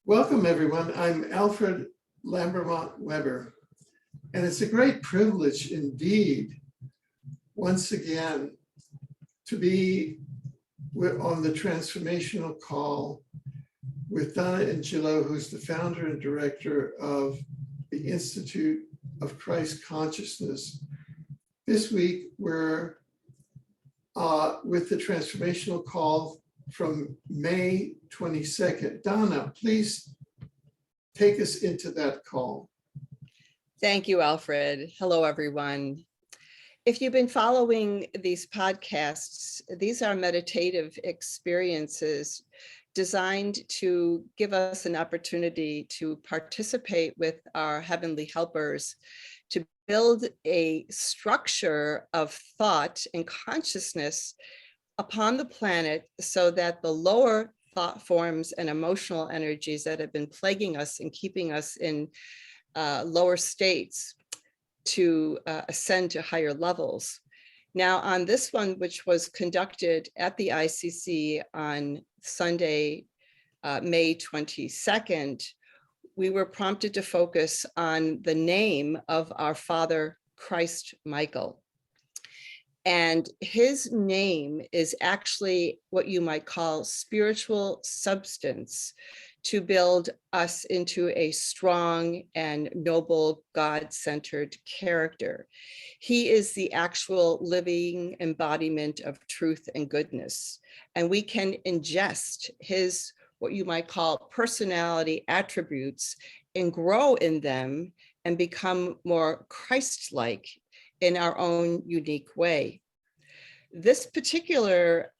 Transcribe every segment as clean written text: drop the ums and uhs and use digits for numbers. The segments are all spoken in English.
Welcome, everyone. I'm Alfred Lambermont Weber, and it's a great privilege indeed, once again, to be on the transformational call with Donna D'Ingillo, who's the founder and director of the Institute of Christ Consciousness. This week, we're with the transformational call from May 22nd. Donna, please take us into that call. Thank you, Alfred. Hello, everyone. If you've been following these podcasts, these are meditative experiences designed to give us an opportunity to participate with our heavenly helpers, to build a structure of thought and consciousness upon the planet so that the lower thought forms and emotional energies that have been plaguing us and keeping us in lower states to ascend to higher levels. Now, on this one, which was conducted at the ICC on Sunday, May 22nd, we were prompted to focus on the name of our Father, Christ Michael. And his name is actually what you might call spiritual substance to build us into a strong and noble God-centered character. He is the actual living embodiment of truth and goodness. And we can ingest his, what you might call personality attributes, and grow in them and become more Christ-like in our own unique way. This particular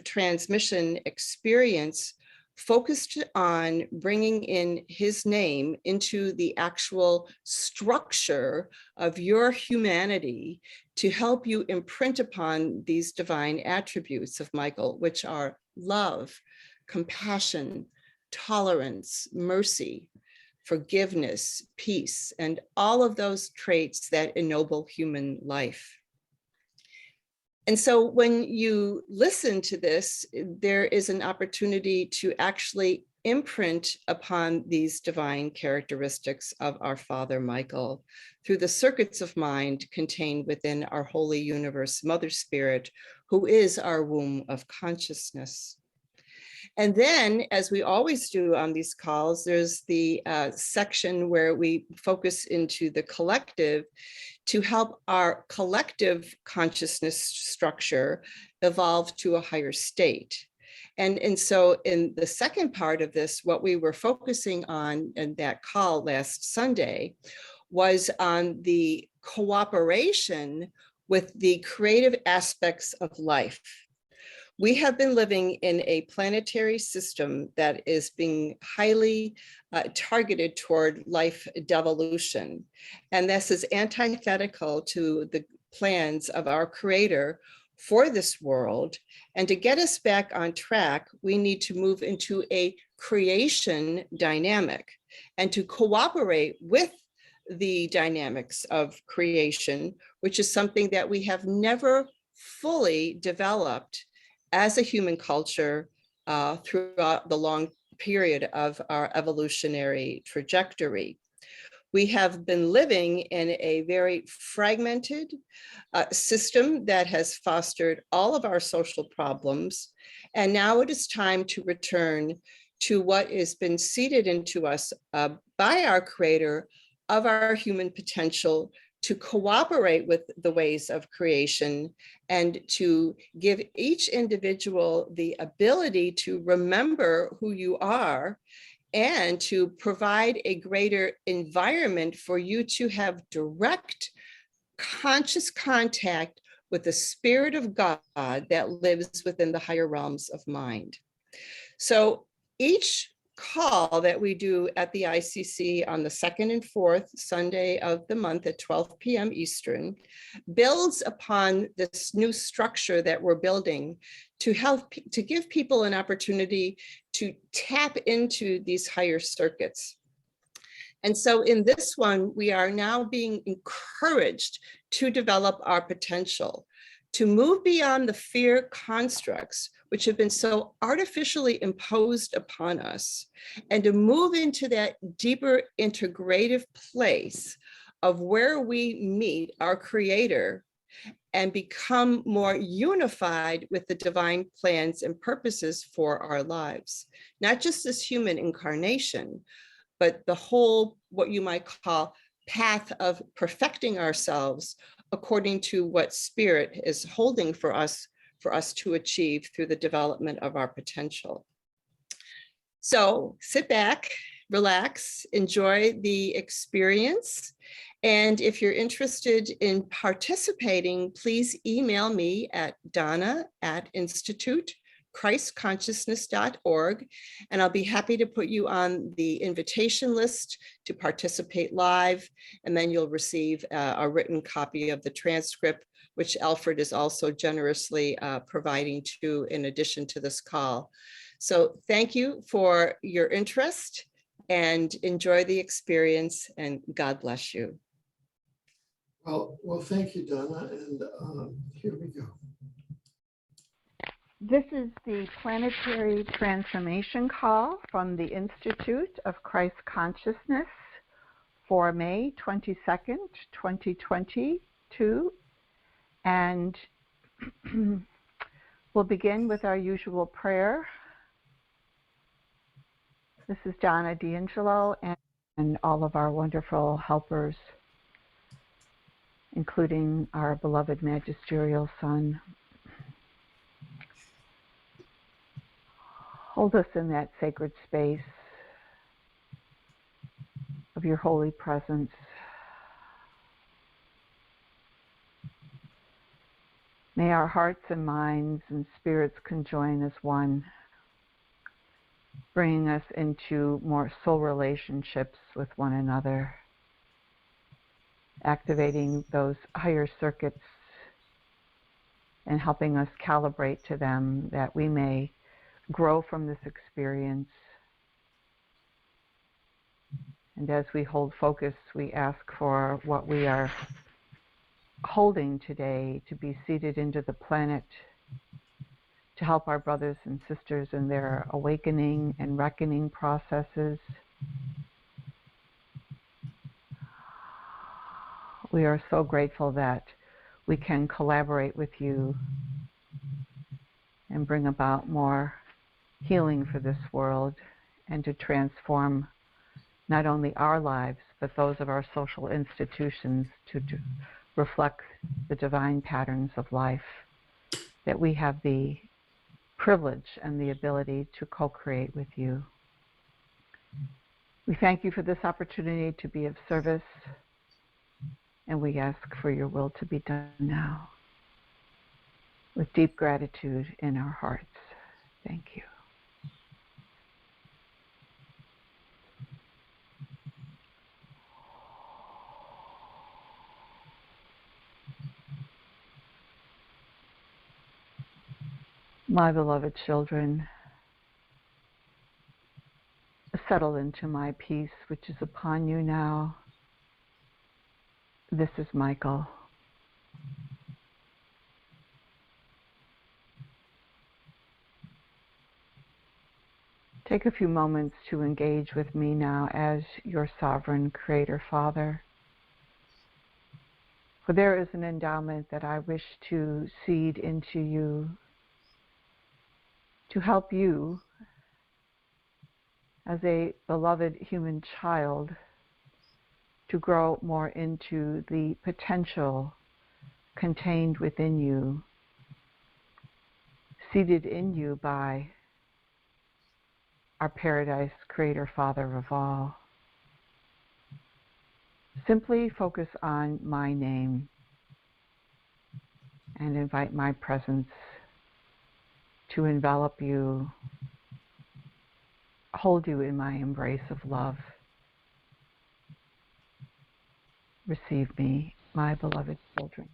transmission experience focused on bringing in his name into the actual structure of your humanity to help you imprint upon these divine attributes of Michael, which are love, compassion, tolerance, mercy, forgiveness, peace, and all of those traits that ennoble human life. And so when you listen to this, there is an opportunity to actually imprint upon these divine characteristics of our Father Michael through the circuits of mind contained within our Holy Universe Mother Spirit, who is our womb of consciousness. And then, as we always do on these calls, there's the section where we focus into the collective to help our collective consciousness structure evolve to a higher state. And so in the second part of this, what we were focusing on in that call last Sunday was on the cooperation with the creative aspects of life. We have been living in a planetary system that is being highly targeted toward life devolution. And this is antithetical to the plans of our Creator for this world. And to get us back on track, we need to move into a creation dynamic and to cooperate with the dynamics of creation, which is something that we have never fully developed as a human culture throughout the long period of our evolutionary trajectory. We have been living in a very fragmented system that has fostered all of our social problems. And now it is time to return to what has been seeded into us by our Creator of our human potential to cooperate with the ways of creation and to give each individual the ability to remember who you are and to provide a greater environment for you to have direct conscious contact with the Spirit of God that lives within the higher realms of mind. So each call that we do at the ICC on the second and fourth Sunday of the month at 12 p.m. Eastern builds upon this new structure that we're building to help to give people an opportunity to tap into these higher circuits. And so in this one, we are now being encouraged to develop our potential, to move beyond the fear constructs which have been so artificially imposed upon us, and to move into that deeper integrative place of where we meet our Creator and become more unified with the divine plans and purposes for our lives, not just this human incarnation, but the whole, what you might call, path of perfecting ourselves according to what Spirit is holding for us to achieve through the development of our potential. So sit back, relax, enjoy the experience. And if you're interested in participating, please email me at donna@institutechristconsciousness.org, and I'll be happy to put you on the invitation list to participate live, and then you'll receive a written copy of the transcript, which Alfred is also generously providing to in addition to this call. So thank you for your interest and enjoy the experience, and God bless you. Well, thank you, Donna, and here we go. This is the Planetary Transformation Call from the Institute of Christ Consciousness for May 22nd, 2022. And we'll begin with our usual prayer. This is Donna D'Ingillo and all of our wonderful helpers, including our beloved Magisterial Son. Hold us in that sacred space of your holy presence. May our hearts and minds and spirits conjoin as one, bringing us into more soul relationships with one another, activating those higher circuits and helping us calibrate to them, that we may grow from this experience. And as we hold focus, we ask for what we are holding today to be seeded into the planet, to help our brothers and sisters in their awakening and reckoning processes. We are so grateful that we can collaborate with you and bring about more healing for this world, and to transform not only our lives, but those of our social institutions to reflect the divine patterns of life that we have the privilege and the ability to co-create with you. We thank you for this opportunity to be of service, and we ask for your will to be done now, with deep gratitude in our hearts. Thank you. My beloved children, settle into my peace which is upon you now. This is Michael. Take a few moments to engage with me now as your sovereign Creator Father. For there is an endowment that I wish to seed into you, to help you as a beloved human child to grow more into the potential contained within you, seated in you by our Paradise Creator Father of all. Simply focus on my name and invite my presence to envelop you, hold you in my embrace of love. Receive me, my beloved children.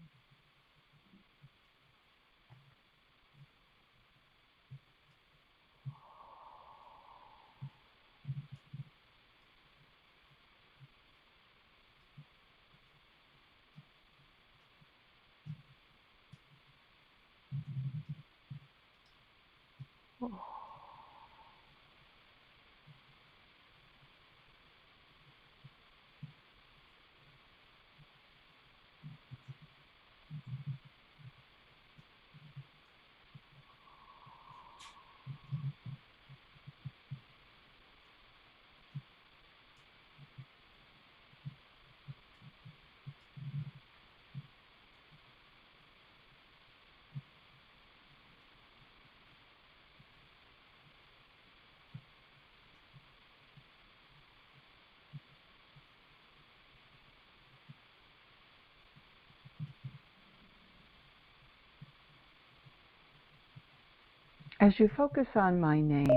As you focus on my name,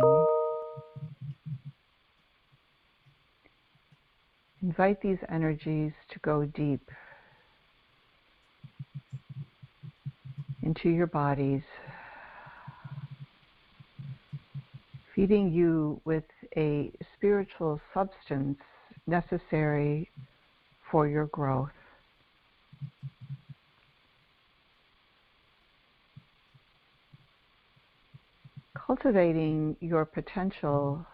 invite these energies to go deep into your bodies, feeding you with a spiritual substance necessary for your growth. Cultivating your potential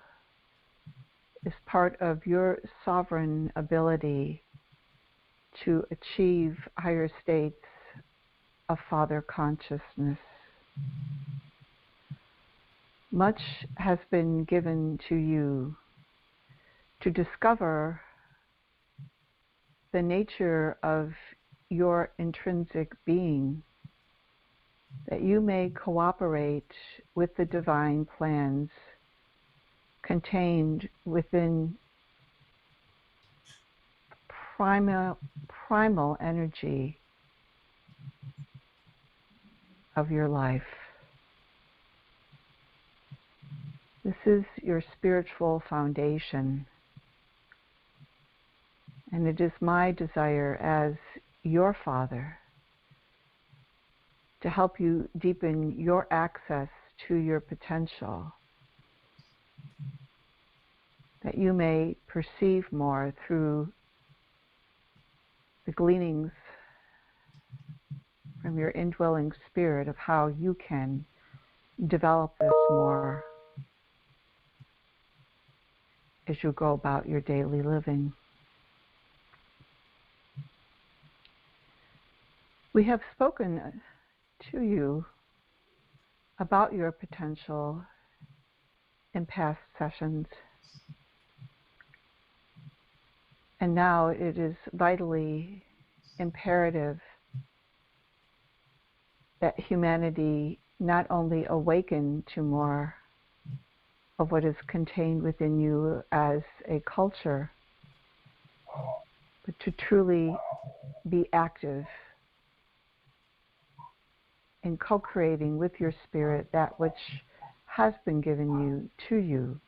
is part of your sovereign ability to achieve higher states of Father consciousness. Much has been given to you to discover the nature of your intrinsic being, that you may cooperate with the divine plans contained within primal energy of your life. This is your spiritual foundation, and it is my desire as your Father to help you deepen your access to your potential, that you may perceive more through the gleanings from your indwelling spirit of how you can develop this more as you go about your daily living. We have spoken to you about your potential in past sessions, and now it is vitally imperative that humanity not only awaken to more of what is contained within you as a culture, but to truly be active in co-creating with your spirit that which has been given to you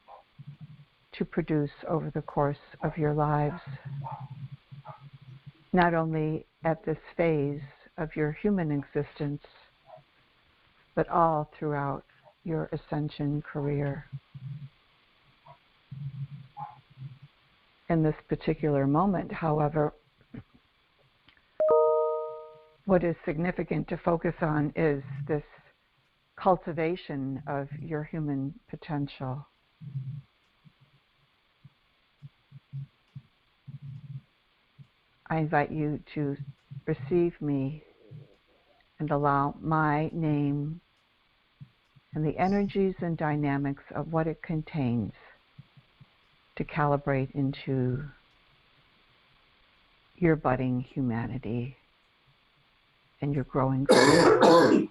to produce over the course of your lives, not only at this phase of your human existence, but all throughout your ascension career. In this particular moment, however, what is significant to focus on is this cultivation of your human potential. I invite you to receive me and allow my name and the energies and dynamics of what it contains to calibrate into your budding humanity and your growing spirit.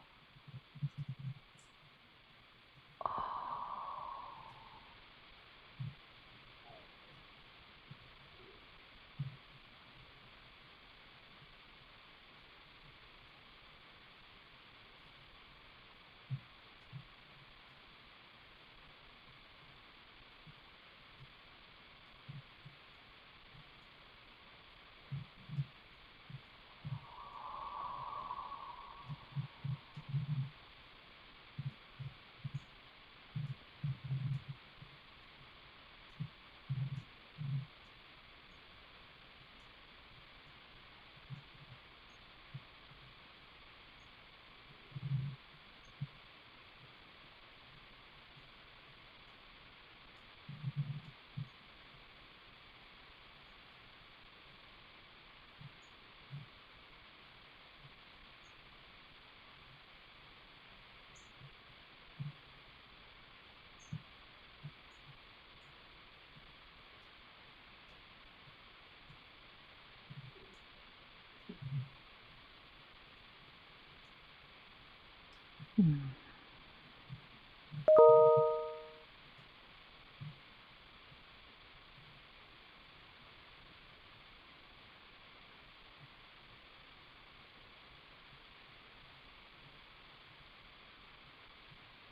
Hmm.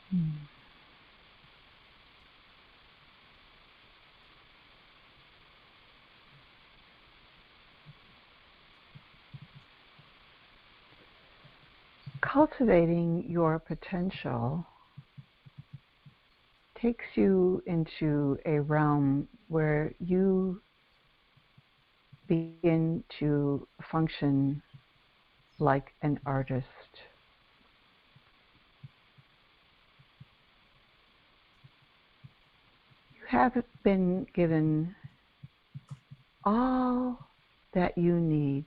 Hmm. Cultivating your potential takes you into a realm where you begin to function like an artist. You have been given all that you need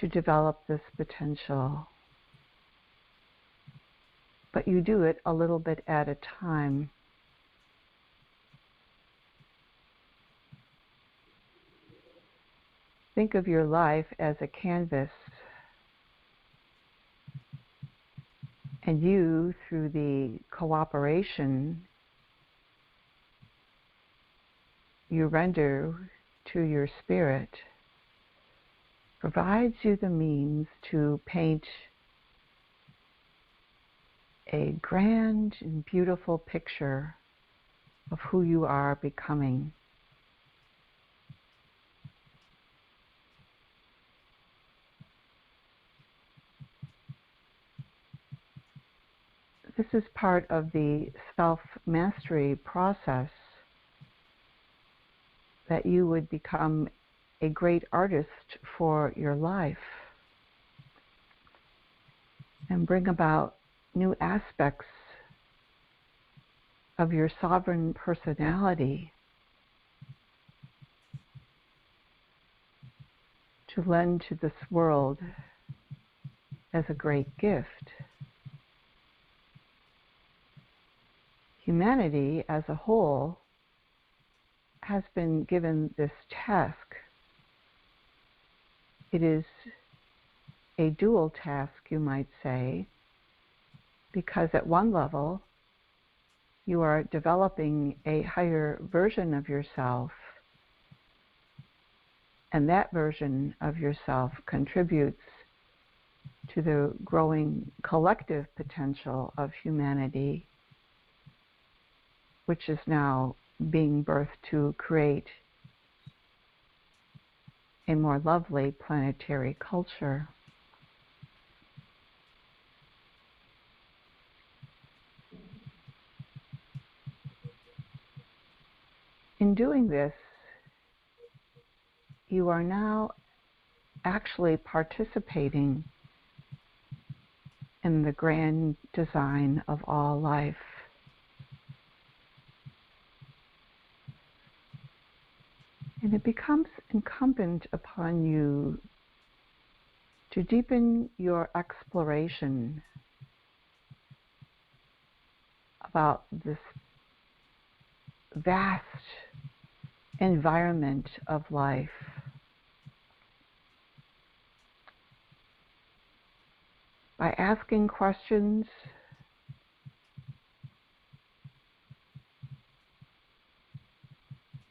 to develop this potential, but you do it a little bit at a time. Think of your life as a canvas, and you, through the cooperation you render to your spirit, provides you the means to paint a grand and beautiful picture of who you are becoming. This is part of the self-mastery process, that you would become a great artist for your life and bring about new aspects of your sovereign personality to lend to this world as a great gift. Humanity as a whole has been given this task. It is a dual task, you might say, because at one level, you are developing a higher version of yourself, and that version of yourself contributes to the growing collective potential of humanity, which is now being birthed to create a more lovely planetary culture. In doing this, you are now actually participating in the grand design of all life. And it becomes incumbent upon you to deepen your exploration about this vast environment of life. By asking questions,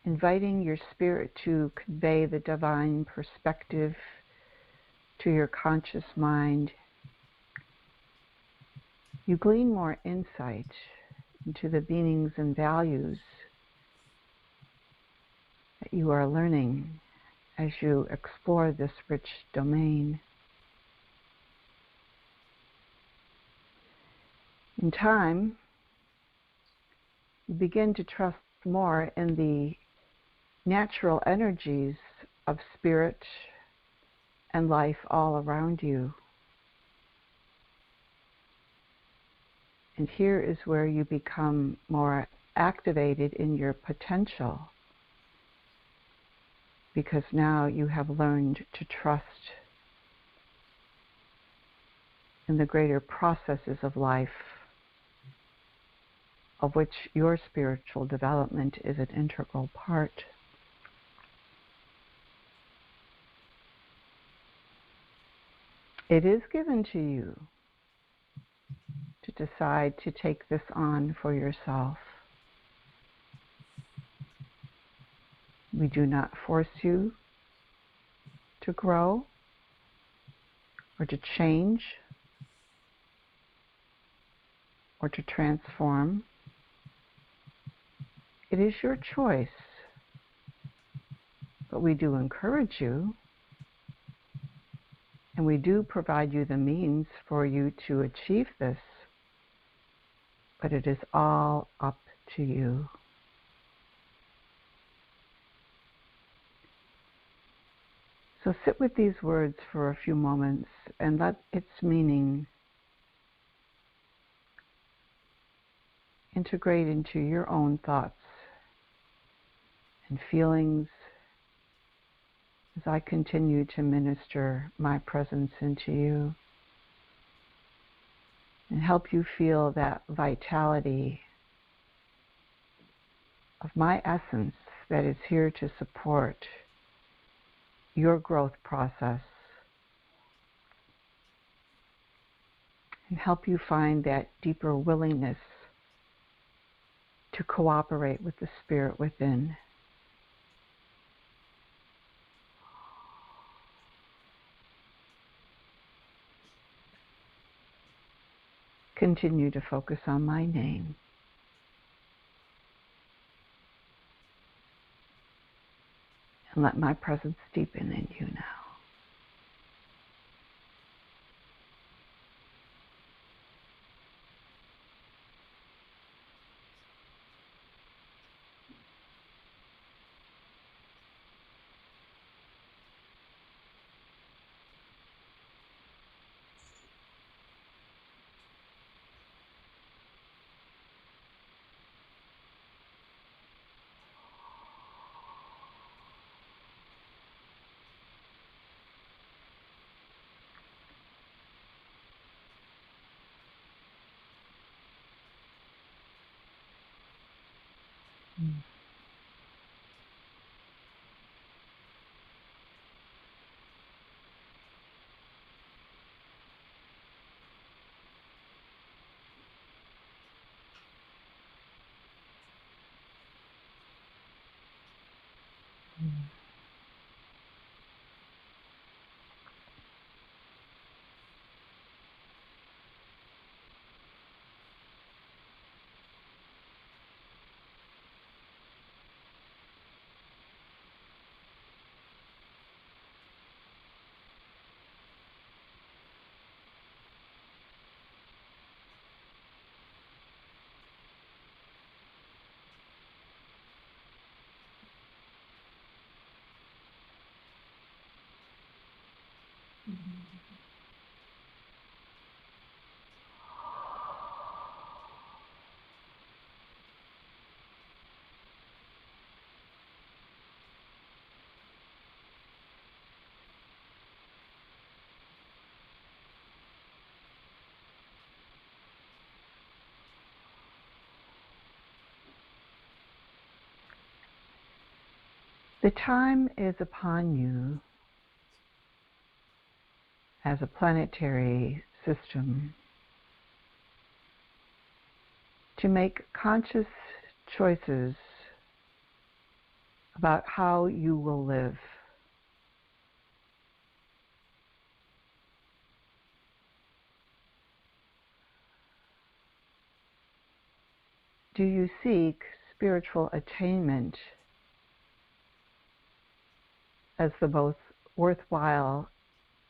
inviting your spirit to convey the divine perspective to your conscious mind, you glean more insight into the meanings and values that you are learning as you explore this rich domain. In time, you begin to trust more in the natural energies of spirit and life all around you. And here is where you become more activated in your potential, because now you have learned to trust in the greater processes of life, of which your spiritual development is an integral part. It is given to you decide to take this on for yourself. We do not force you to grow or to change or to transform. It is your choice, but we do encourage you, and we do provide you the means for you to achieve this, but it is all up to you. So sit with these words for a few moments and let its meaning integrate into your own thoughts and feelings as I continue to minister my presence into you and help you feel that vitality of my essence that is here to support your growth process and help you find that deeper willingness to cooperate with the spirit within. Continue to focus on my name. And let my presence deepen in you now. The time is upon you as a planetary system to make conscious choices about how you will live. Do you seek spiritual attainment as the most worthwhile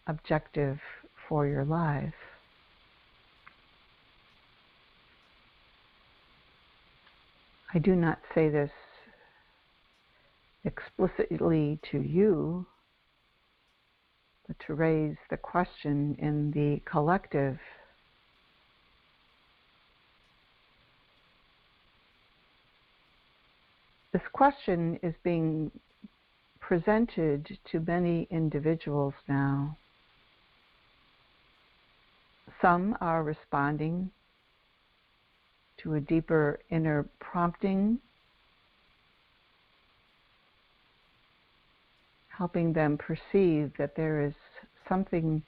objective for your life? I do not say this explicitly to you, but to raise the question in the collective. This question is being presented to many individuals now. Some are responding to a deeper inner prompting, helping them perceive that there is something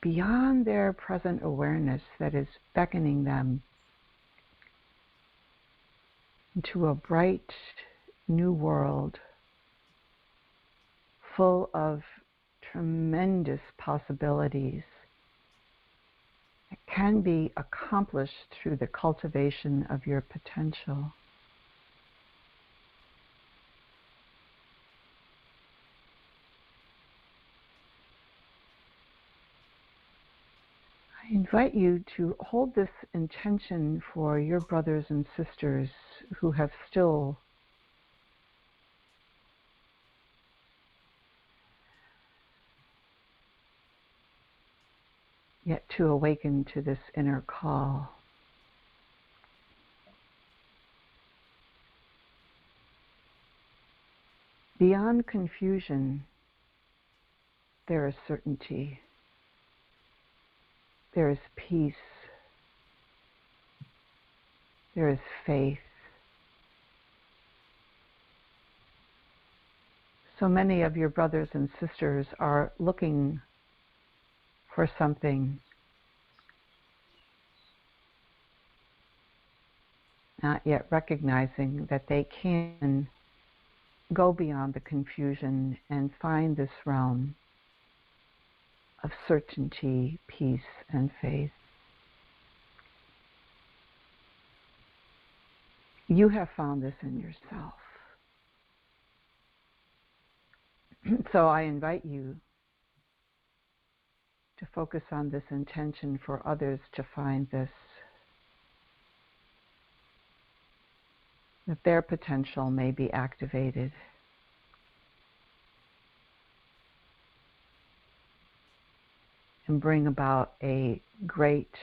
beyond their present awareness that is beckoning them into a bright new world full of tremendous possibilities that can be accomplished through the cultivation of your potential. I invite you to hold this intention for your brothers and sisters who have still yet to awaken to this inner call. Beyond confusion, there is certainty. There is peace. There is faith. So many of your brothers and sisters are looking for something, not yet recognizing that they can go beyond the confusion and find this realm of certainty, peace, and faith. You have found this in yourself. So I invite you to focus on this intention for others to find this, that their potential may be activated. And bring about a great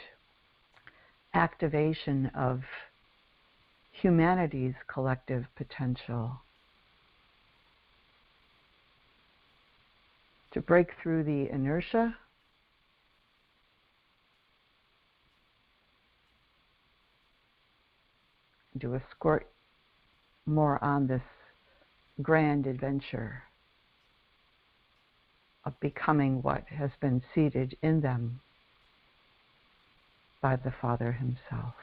activation of humanity's collective potential to break through the inertia and to escort more on this grand adventure of becoming what has been seeded in them by the Father himself.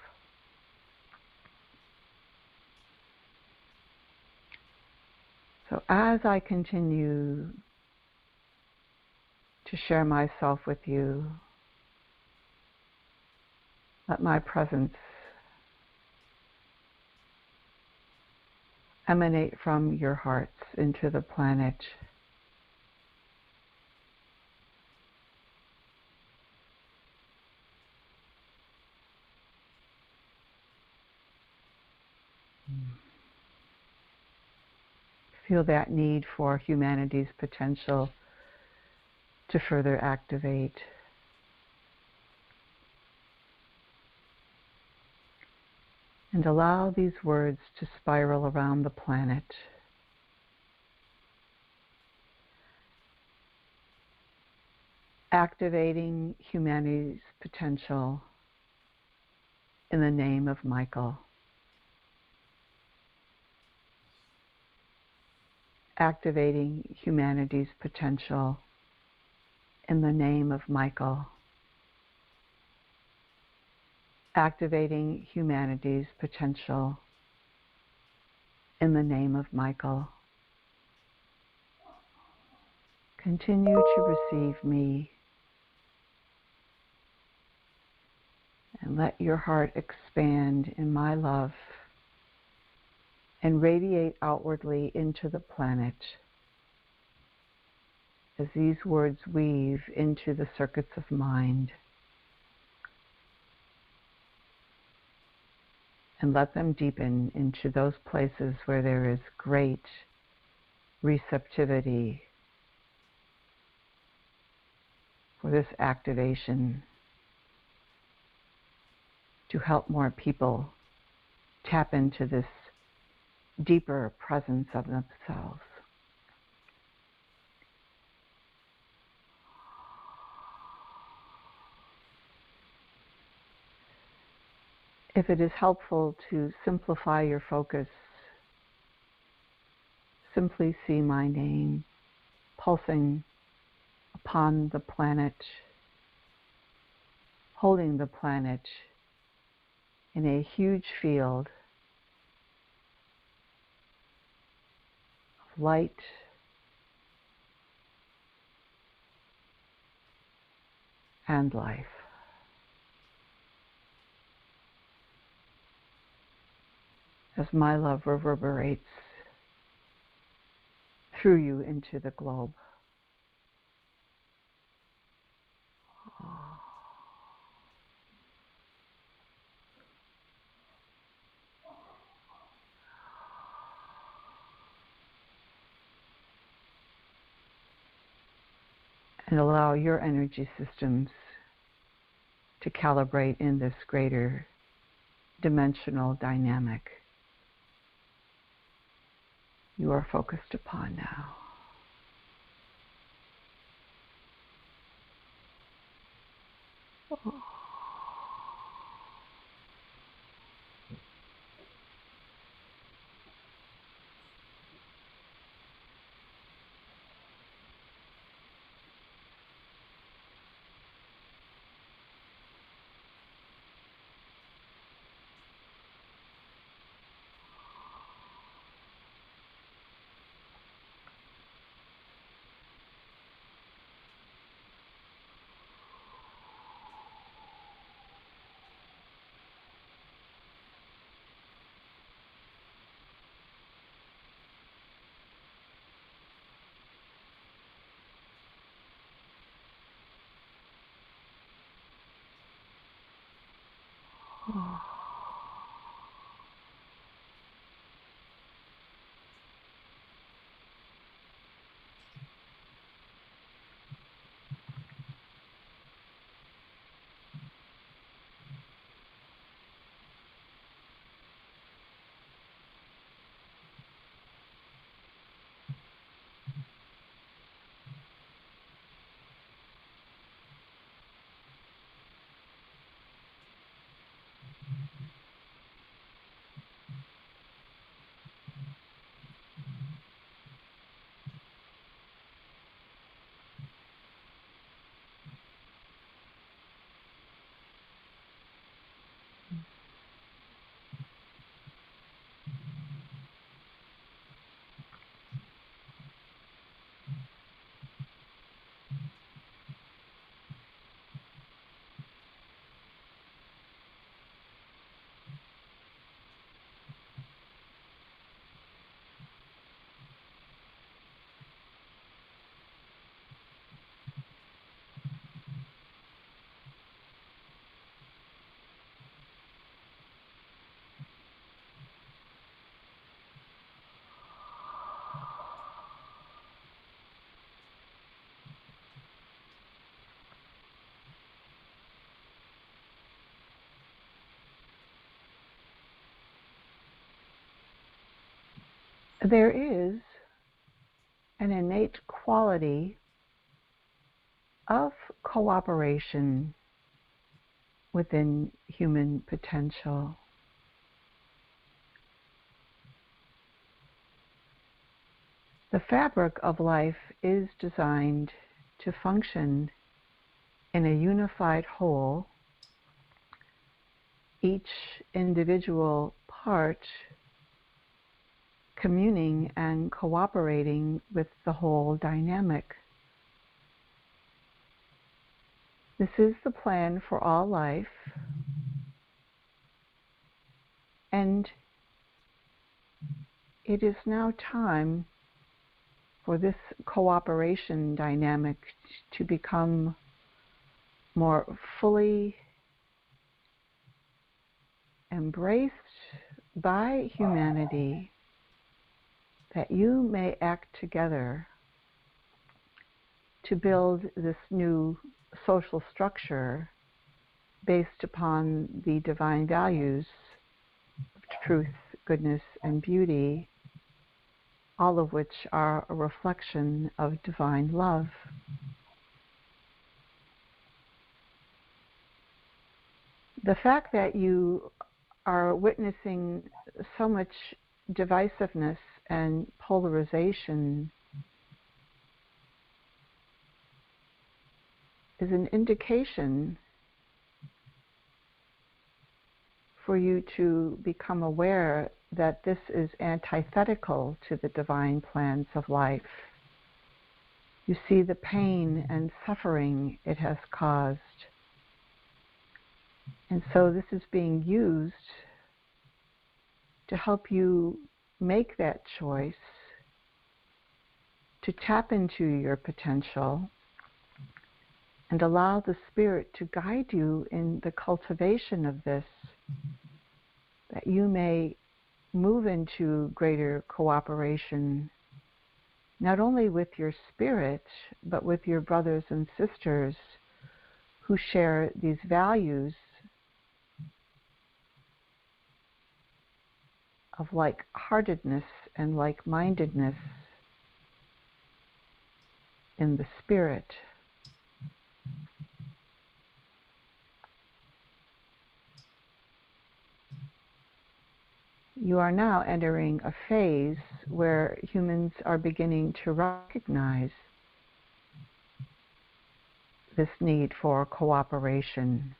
So as I continue to share myself with you, let my presence emanate from your hearts into the planet. Feel that need for humanity's potential to further activate. And allow these words to spiral around the planet. Activating humanity's potential in the name of Michael. Activating humanity's potential in the name of Michael. Activating humanity's potential in the name of Michael. Continue to receive me and let your heart expand in my love and radiate outwardly into the planet as these words weave into the circuits of mind. And let them deepen into those places where there is great receptivity for this activation to help more people tap into this deeper presence of themselves. If it is helpful to simplify your focus, simply see my name pulsing upon the planet holding the planet in a huge field of light and life. As my love reverberates through you into the globe. And allow your energy systems to calibrate in this greater dimensional dynamic you are focused upon now. There is an innate quality of cooperation within human potential. The fabric of life is designed to function in a unified whole, each individual part communing and cooperating with the whole dynamic. This is the plan for all life, and it is now time for this cooperation dynamic to become more fully embraced by humanity, that you may act together to build this new social structure based upon the divine values of truth, goodness, and beauty, all of which are a reflection of divine love. The fact that you are witnessing so much divisiveness and polarization is an indication for you to become aware that this is antithetical to the divine plans of life. You see the pain and suffering it has caused. And so this is being used to help you make that choice to tap into your potential and allow the Spirit to guide you in the cultivation of this, that you may move into greater cooperation, not only with your spirit, but with your brothers and sisters who share these values of like-heartedness and like-mindedness in the spirit. You are now entering a phase where humans are beginning to recognize this need for cooperation,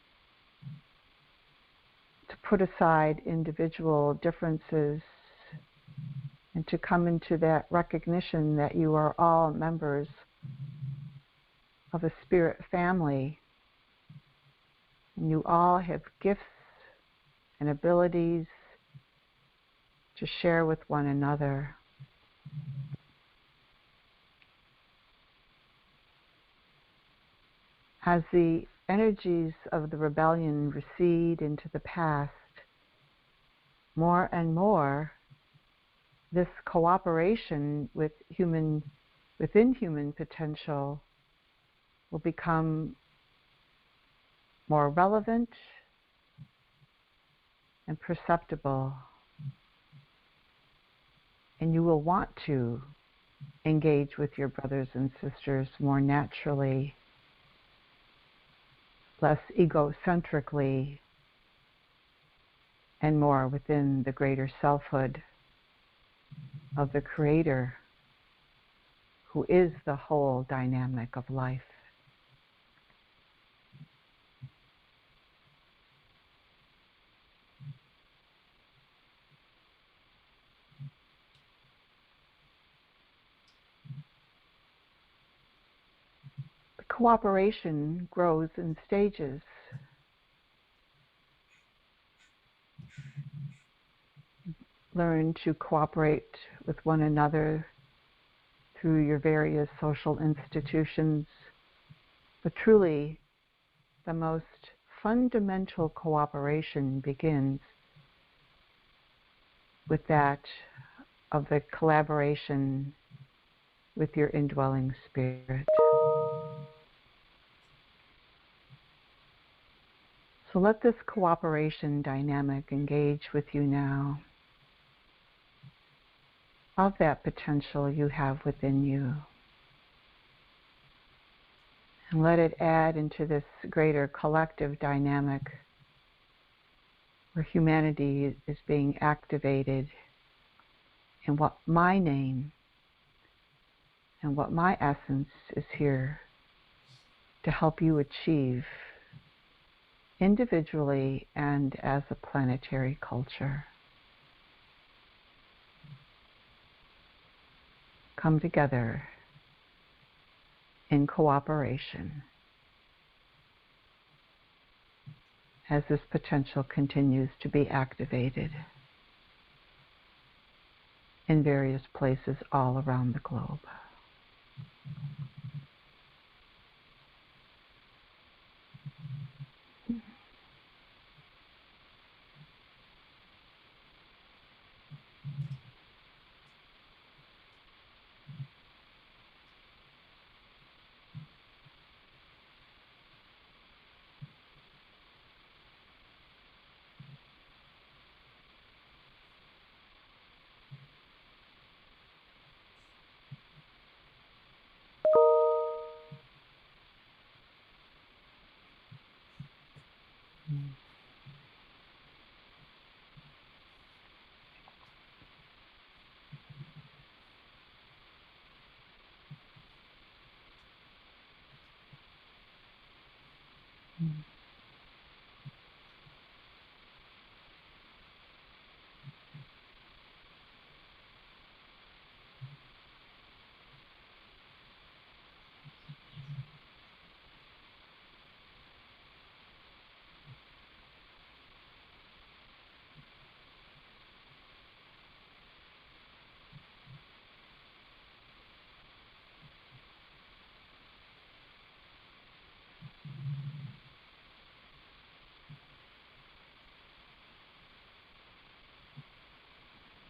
to put aside individual differences and to come into that recognition that you are all members of a spirit family, and you all have gifts and abilities to share with one another. As the energies of the rebellion recede into the past, more and more this cooperation within human potential will become more relevant and perceptible. And you will want to engage with your brothers and sisters more naturally, less egocentrically, and more within the greater selfhood of the Creator, who is the whole dynamic of life. Cooperation grows in stages. Learn to cooperate with one another through your various social institutions, but truly the most fundamental cooperation begins with that of the collaboration with your indwelling spirit. So let this cooperation dynamic engage with you now, of that potential you have within you. And let it add into this greater collective dynamic where humanity is being activated in what my name and what my essence is here to help you achieve individually and as a planetary culture. Come together in cooperation as this potential continues to be activated in various places all around the globe.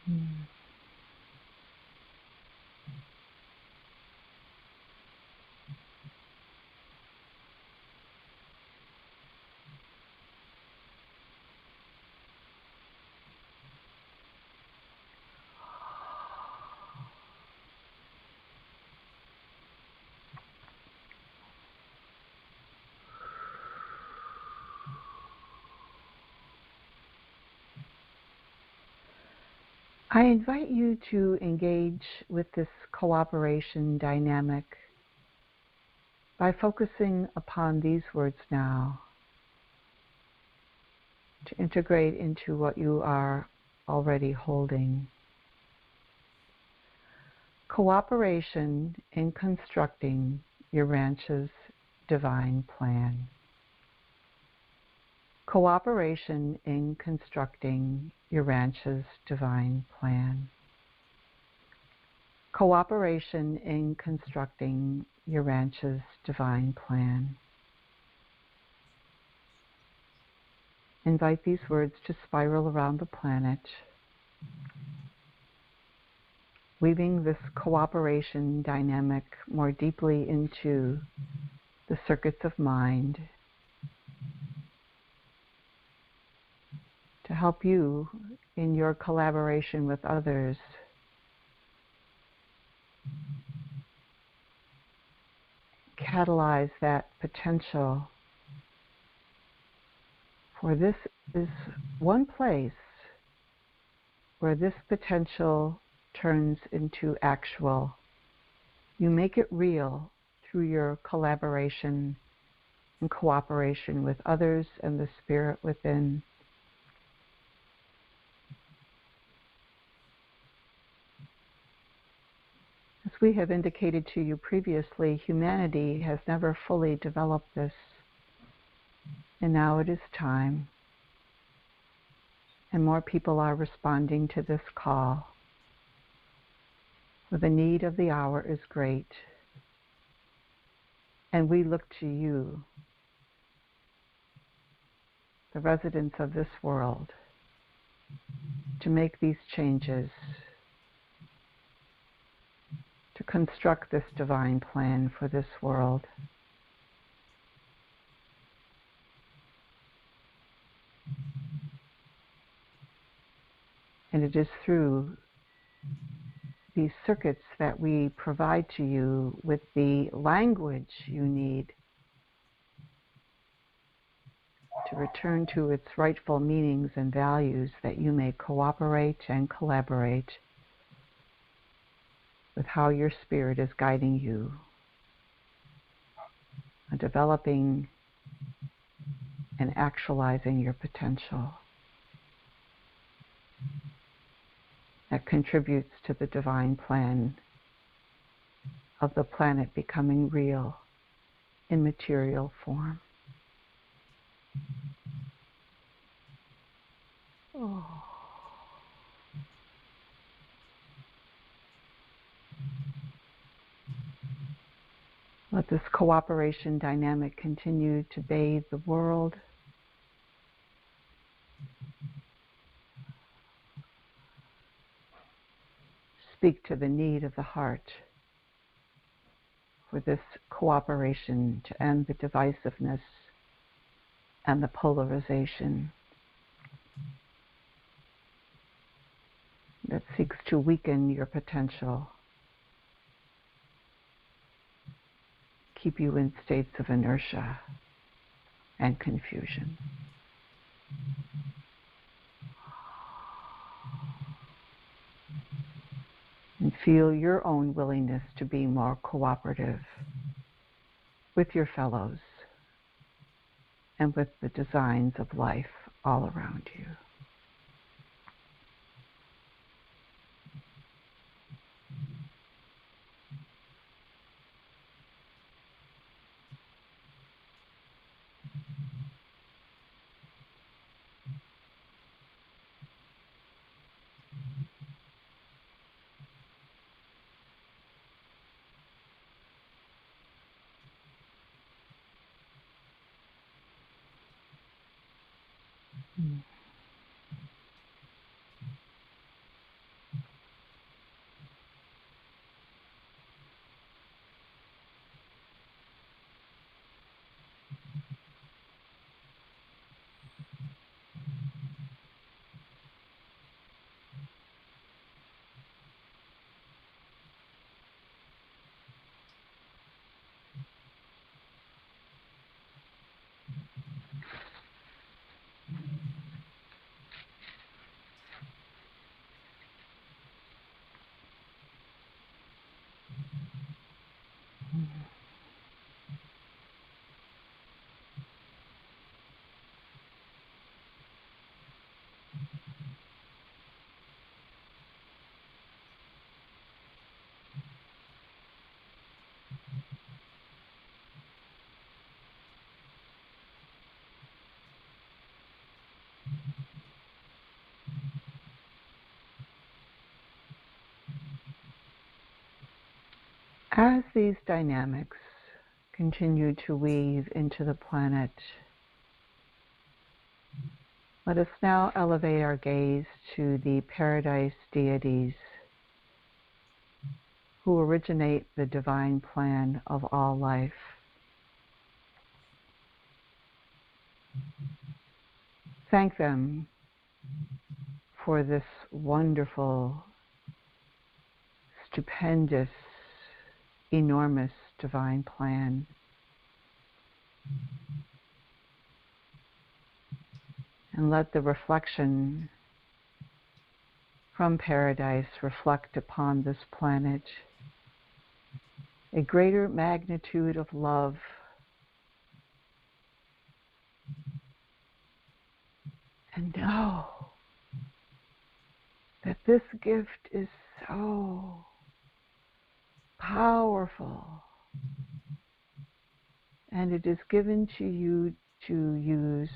Mm. I invite you to engage with this cooperation dynamic by focusing upon these words now, to integrate into what you are already holding. Cooperation in constructing your ranch's divine plan. Cooperation in constructing your ranch's divine plan. Cooperation in constructing your ranch's divine plan. Invite these words to spiral around the planet, weaving this cooperation dynamic more deeply into the circuits of mind to help you in your collaboration with others catalyze that potential. For this is one place where this potential turns into actual. You make it real through your collaboration and cooperation with others and the spirit within. As we have indicated to you previously, humanity has never fully developed this, and now it is time. And more people are responding to this call. For the need of the hour is great. And we look to you, the residents of this world, to make these changes, to construct this divine plan for this world. And it is through these circuits that we provide to you with the language you need to return to its rightful meanings and values, that you may cooperate and collaborate with how your spirit is guiding you on developing and actualizing your potential that contributes to the divine plan of the planet becoming real in material form. Oh. Let this cooperation dynamic continue to bathe the world. Speak to the need of the heart for this cooperation to end the divisiveness and the polarization that seeks to weaken your potential, keep you in states of inertia and confusion. And feel your own willingness to be more cooperative with your fellows and with the designs of life all around you. As these dynamics continue to weave into the planet, let us now elevate our gaze to the paradise deities who originate the divine plan of all life. Thank them for this wonderful, stupendous, enormous divine plan. And let the reflection from paradise reflect upon this planet a greater magnitude of love and know that this gift is so powerful and it is given to you to use,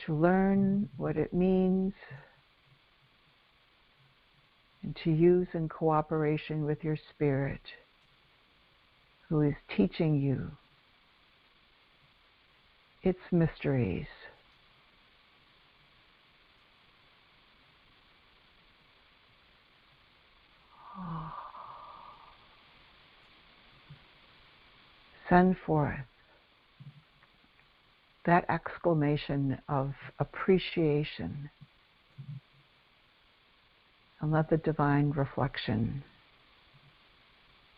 to learn what it means and to use in cooperation with your spirit who is teaching you its mysteries. Send forth that exclamation of appreciation and let the divine reflection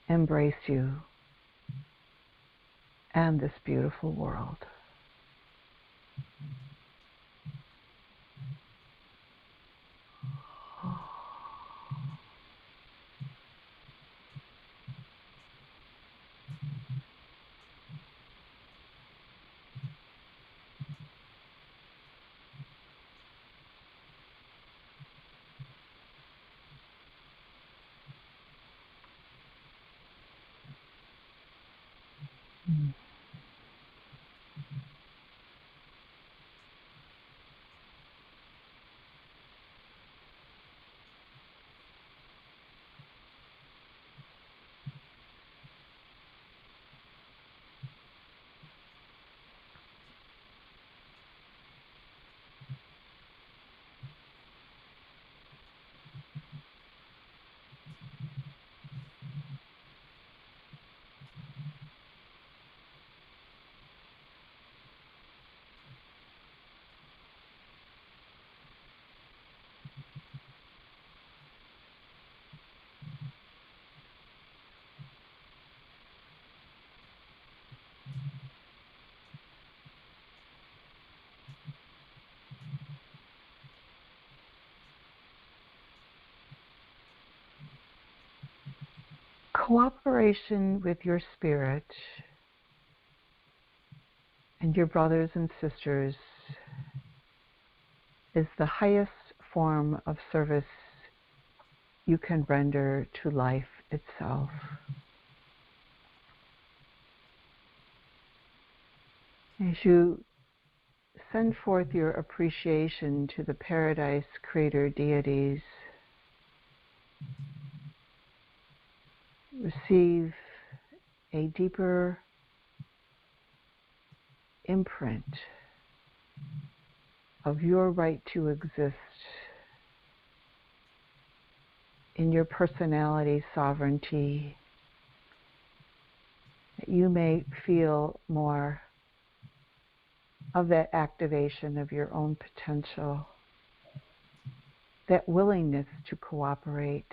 embrace you and this beautiful world. Cooperation with your spirit and your brothers and sisters is the highest form of service you can render to life itself. As you send forth your appreciation to the paradise creator deities, receive a deeper imprint of your right to exist in your personality sovereignty, that you may feel more of that activation of your own potential, that willingness to cooperate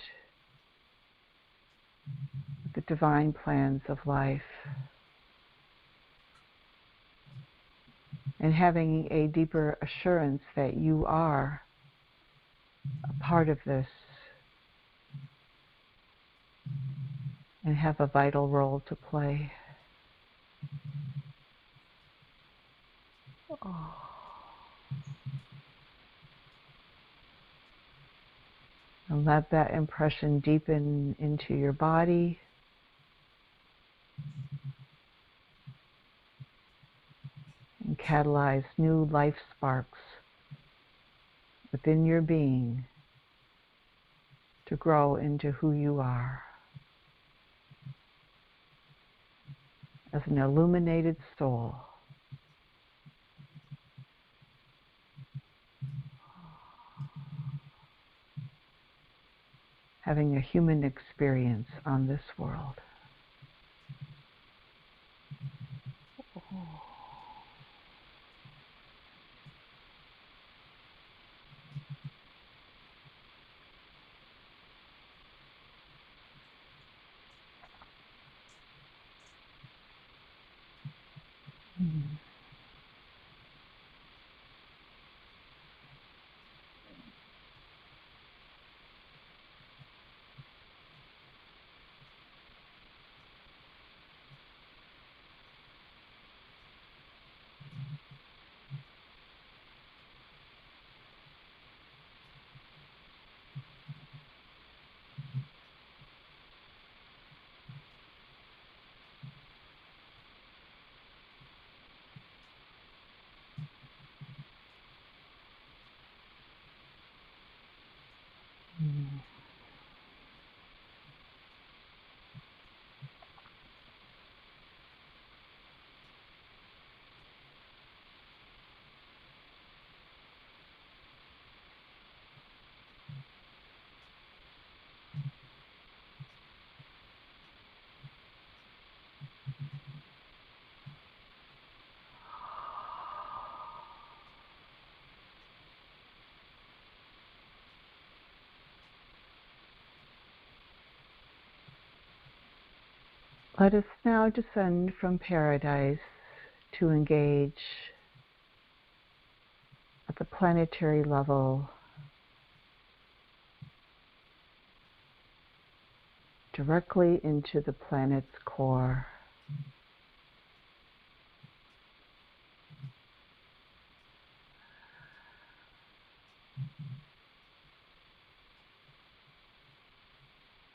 with the divine plans of life, and having a deeper assurance that you are a part of this and have a vital role to play. Oh. And let that impression deepen into your body. And catalyze new life sparks within your being to grow into who you are. as an illuminated soul. Having a human experience on this world. Let us now descend from paradise to engage at the planetary level, directly into the planet's core.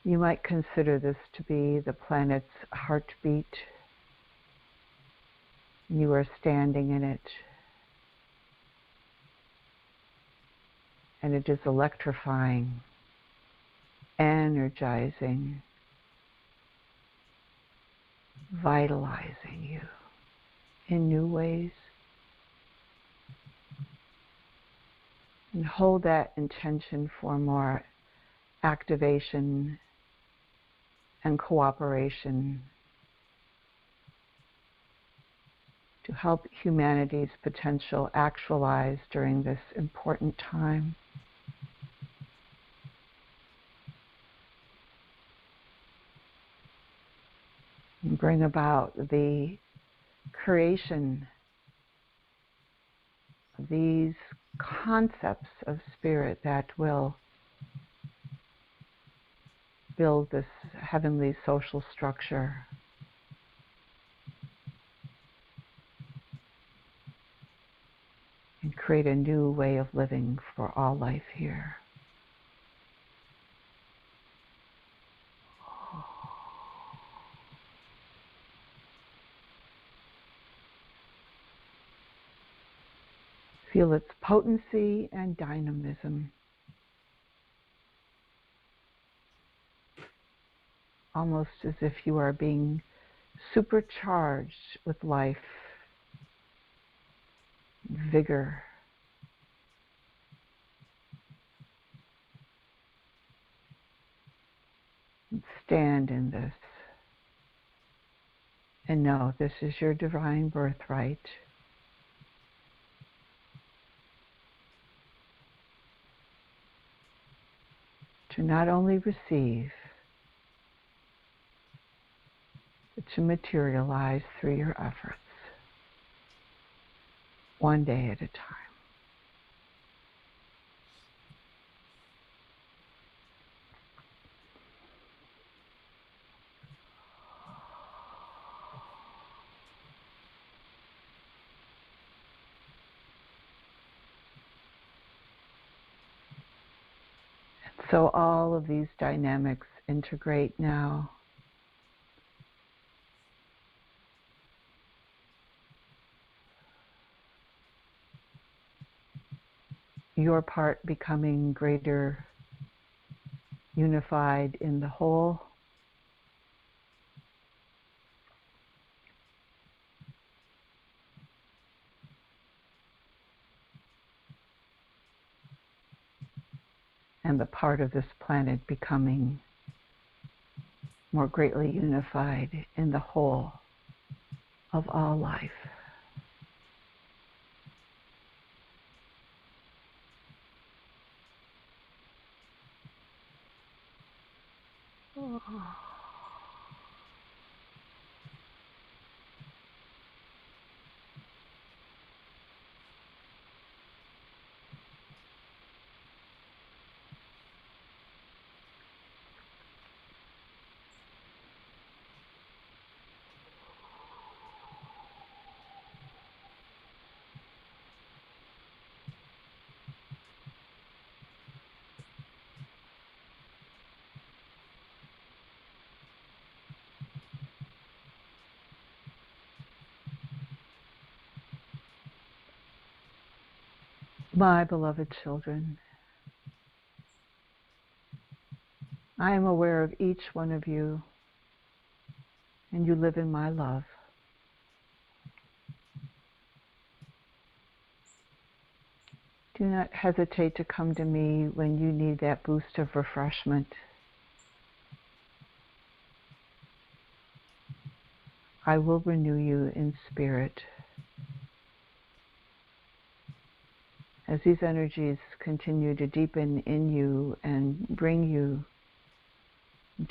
You might consider this to be the planet's heartbeat. You are standing in it, and it is electrifying, energizing, vitalizing you in new ways. And hold that intention for more activation and cooperation to help humanity's potential actualize during this important time. And bring about the creation of these concepts of spirit that will build this heavenly social structure. And create a new way of living for all life here. Feel its potency and dynamism. Almost as if you are being supercharged with life, vigor. Stand in this and know this is your divine birthright. To not only receive, but to materialize through your efforts, one day at a time. So all of these dynamics integrate now. Your part becoming greater, unified in the whole. and the part of this planet becoming more greatly unified in the whole of all life. Oh. My beloved children, I am aware of each one of you, and you live in my love. Do not hesitate to come to me when you need that boost of refreshment. I will renew you in spirit. As these energies continue to deepen in you and bring you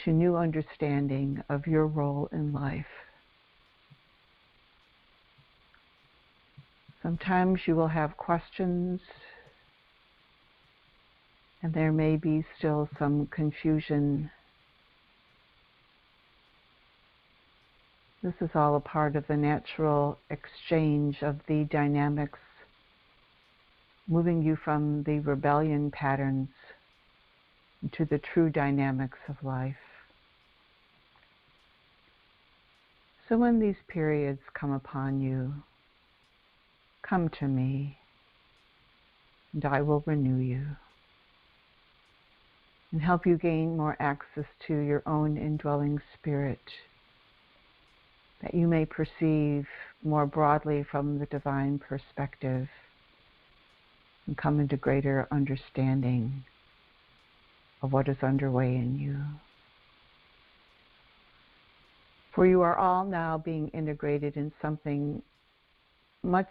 to new understanding of your role in life. Sometimes you will have questions, and there may be still some confusion. This is all a part of the natural exchange of the dynamics, moving you from the rebellion patterns to the true dynamics of life. So when these periods come upon you, come to me, and I will renew you and help you gain more access to your own indwelling spirit, that you may perceive more broadly from the divine perspective and come into greater understanding of what is underway in you. For you are all now being integrated in something much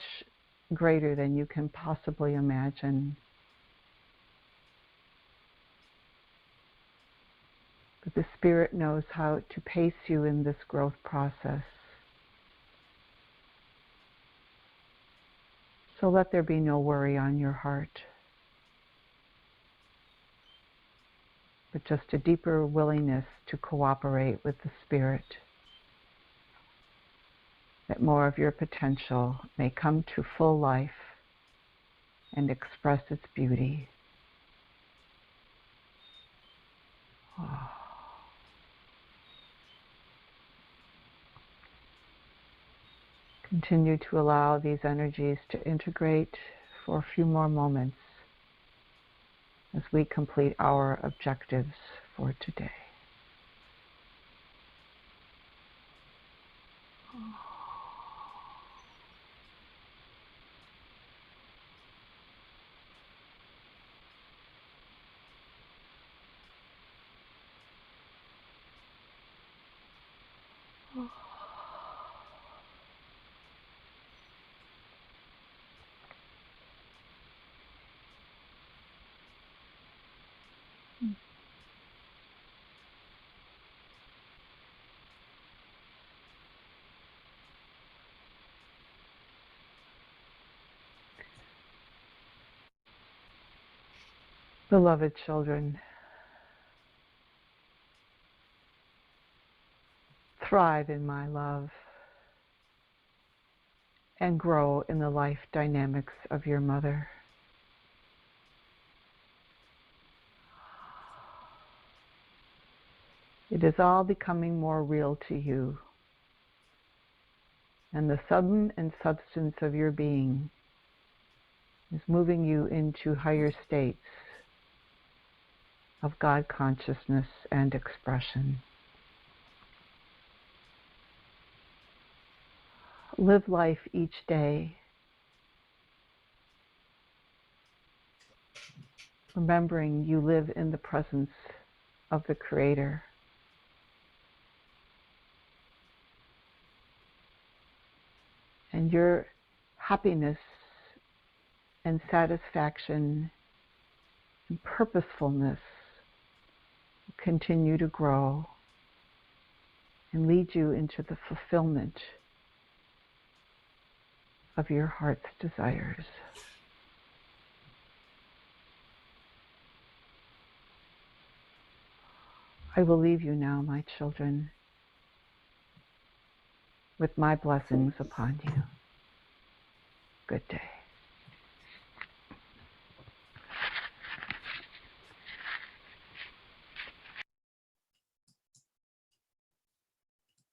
greater than you can possibly imagine. But the Spirit knows how to pace you in this growth process. So let there be no worry on your heart, but just a deeper willingness to cooperate with the Spirit, that more of your potential may come to full life and express its beauty. Oh. Continue to allow these energies to integrate for a few more moments as we complete our objectives for today. Beloved children, thrive in my love and grow in the life dynamics of your mother. It is all becoming more real to you, and the sum and substance of your being is moving you into higher states of God consciousness and expression. Live life each day remembering you live in the presence of the Creator. And your happiness and satisfaction and purposefulness will continue to grow and lead you into the fulfillment of your heart's desires. I will leave you now, my children, with my blessings upon you. Good day.